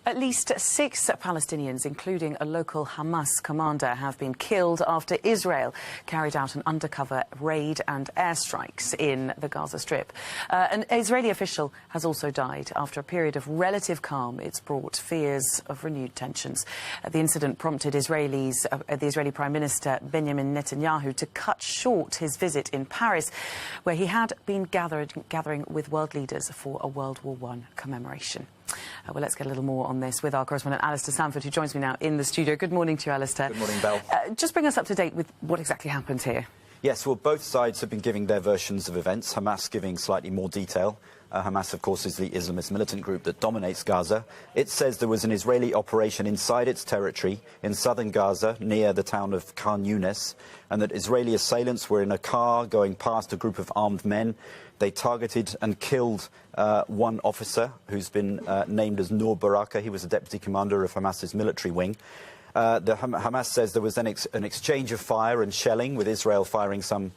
At least 6 Palestinians, including a local Hamas commander, have been killed after Israel carried out an undercover raid and airstrikes in the Gaza Strip. An Israeli official has also died. After a period of relative calm, it's brought fears of renewed tensions. The incident prompted the Israeli Prime Minister Benjamin Netanyahu to cut short his visit in Paris, where he had been gathering with world leaders for a World War I commemoration. Well, let's get a little more on this with our correspondent Alistair Sanford, who joins me now in the studio. Good morning to you, Alistair. Good morning, Belle. Just bring us up to date with what exactly happened here. Yes, well, both sides have been giving their versions of events, Hamas giving slightly more detail. Hamas, of course, is the Islamist militant group that dominates Gaza. It says there was an Israeli operation inside its territory in southern Gaza, near the town of Khan Yunis, and that Israeli assailants were in a car going past a group of armed men. They targeted and killed one officer who's been named as Noor Baraka. He was the deputy commander of Hamas's military wing. Hamas says there was an exchange of fire and shelling, with Israel firing some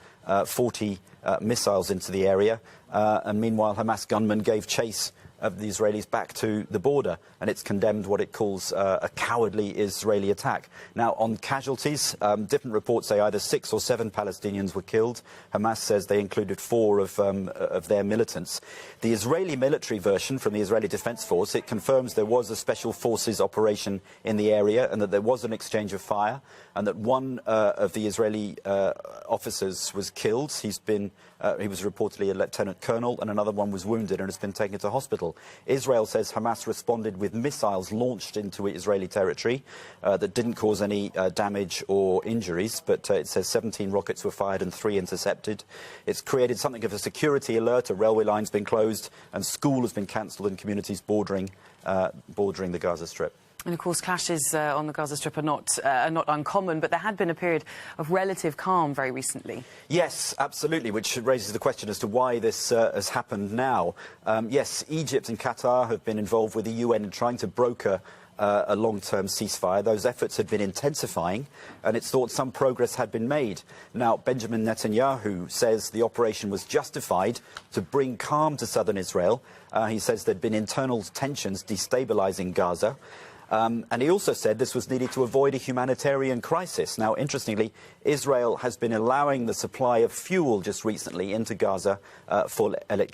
40 missiles into the area. And meanwhile, Hamas gunmen gave chase of the Israelis back to the border, and it's condemned what it calls a cowardly Israeli attack. Now, on casualties, different reports say either 6 or 7 Palestinians were killed. Hamas says they included 4 of their militants. The Israeli military version from the Israeli Defense Force, it confirms there was a special forces operation in the area and that there was an exchange of fire, and that one of the Israeli officers was killed. He was reportedly a lieutenant colonel, and another one was wounded and has been taken to hospital. Israel says Hamas responded with missiles launched into Israeli territory that didn't cause any damage or injuries, but it says 17 rockets were fired and 3 intercepted. It's created something of a security alert. A railway line's been closed and school has been cancelled in communities bordering the Gaza Strip. And of course, clashes on the Gaza Strip are not uncommon, but there had been a period of relative calm very recently. Yes, absolutely, which raises the question as to why this has happened now. Yes, Egypt and Qatar have been involved with the UN in trying to broker a long-term ceasefire. Those efforts had been intensifying, and it's thought some progress had been made. Now, Benjamin Netanyahu says the operation was justified to bring calm to southern Israel. He says there'd been internal tensions destabilizing Gaza. And he also said this was needed to avoid a humanitarian crisis. Now, interestingly, Israel has been allowing the supply of fuel just recently into Gaza for electricity.